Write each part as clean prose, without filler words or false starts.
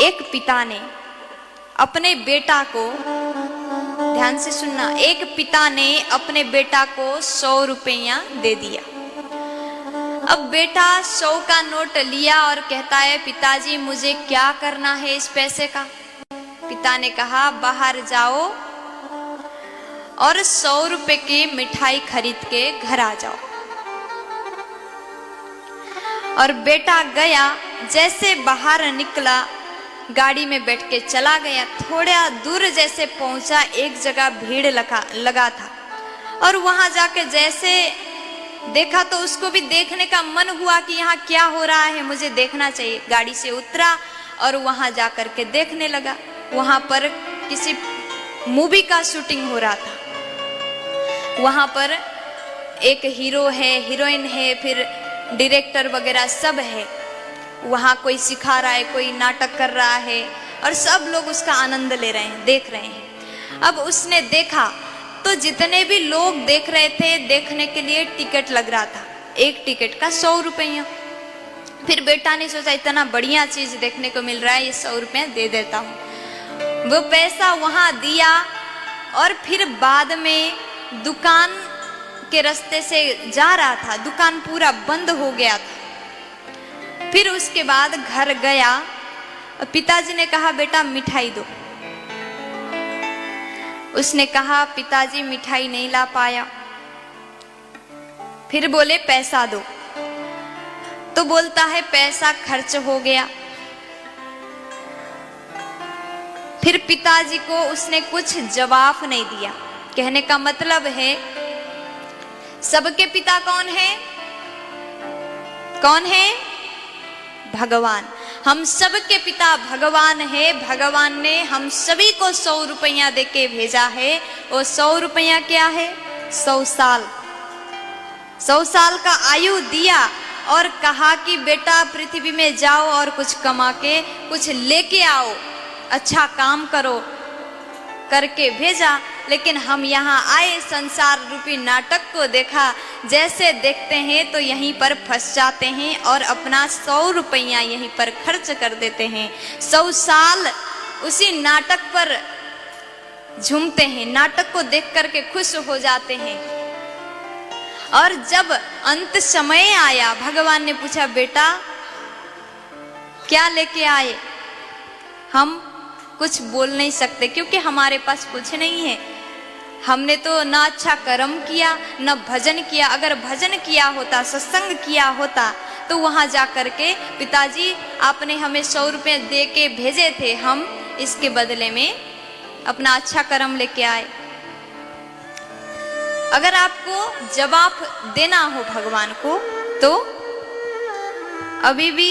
एक पिता ने अपने बेटा को, ध्यान से सुनना, एक पिता ने अपने बेटा को 100 रुपया दे दिया। अब बेटा 100 का नोट लिया और कहता है, पिताजी मुझे क्या करना है इस पैसे का। पिता ने कहा, बाहर जाओ और 100 रुपए की मिठाई खरीद के घर आ जाओ। और बेटा गया, जैसे बाहर निकला गाड़ी में बैठ के चला गया। थोड़ा दूर जैसे पहुंचा, एक जगह भीड़ लगा था और वहां जाके जैसे देखा तो उसको भी देखने का मन हुआ कि यहाँ क्या हो रहा है, मुझे देखना चाहिए। गाड़ी से उतरा और वहां जाकर के देखने लगा। वहां पर किसी मूवी का शूटिंग हो रहा था। वहां पर एक हीरो है, हीरोइन है, फिर डायरेक्टर वगैरह सब है। वहां कोई सिखा रहा है, कोई नाटक कर रहा है और सब लोग उसका आनंद ले रहे हैं, देख रहे हैं। अब उसने देखा तो जितने भी लोग देख रहे थे, देखने के लिए टिकट लग रहा था, एक टिकट का 100 रुपया। फिर बेटा ने सोचा, इतना बढ़िया चीज देखने को मिल रहा है, ये 100 रुपया दे देता हूँ। वो पैसा वहां दिया और फिर बाद में दुकान के रास्ते से जा रहा था, दुकान पूरा बंद हो गया था। फिर उसके बाद घर गया, पिताजी ने कहा, बेटा मिठाई दो। उसने कहा, पिताजी मिठाई नहीं ला पाया। फिर बोले, पैसा दो। तो बोलता है, पैसा खर्च हो गया। फिर पिताजी को उसने कुछ जवाब नहीं दिया। कहने का मतलब है, सबके पिता कौन है? कौन है? भगवान। हम सबके पिता भगवान है। भगवान ने हम सभी को 100 रुपया देके भेजा है। वो 100 रुपया क्या है? 100 साल। 100 साल का आयु दिया और कहा कि बेटा पृथ्वी में जाओ और कुछ कमा के कुछ लेके आओ, अच्छा काम करो करके भेजा। लेकिन हम यहाँ आए, संसार रूपी नाटक को देखा, जैसे देखते हैं तो यहीं पर फंस जाते हैं और अपना 100 रुपया यहीं पर खर्च कर देते हैं। 100 साल उसी नाटक पर झूमते हैं, नाटक को देख करके खुश हो जाते हैं। और जब अंत समय आया, भगवान ने पूछा, बेटा क्या लेके आए? हम कुछ बोल नहीं सकते क्योंकि हमारे पास कुछ नहीं है। हमने तो ना अच्छा कर्म किया, ना भजन किया। अगर भजन किया होता, सत्संग किया होता तो वहां जा करके, पिताजी आपने हमें 100 रुपये दे के भेजे थे, हम इसके बदले में अपना अच्छा कर्म लेके आए। अगर आपको जवाब देना हो भगवान को तो अभी भी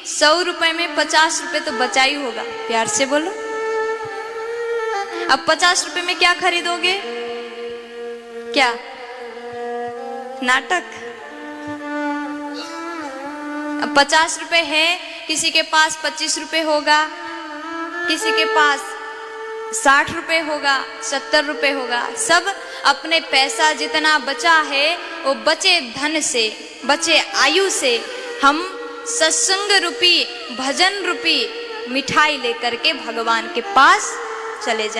100 रुपए में 50 रुपए तो बचा ही होगा। प्यार से बोलो। अब 50 रुपए में क्या खरीदोगे? क्या? नाटक। अब 50 रुपए है, किसी के पास 25 रुपए होगा, किसी के पास 60 रुपए होगा, 70 रुपए होगा। सब अपने पैसा जितना बचा है वो बचे धन से, बचे आयु से हम सत्संग रूपी, भजन रूपी मिठाई लेकर के भगवान के पास चले जाएं।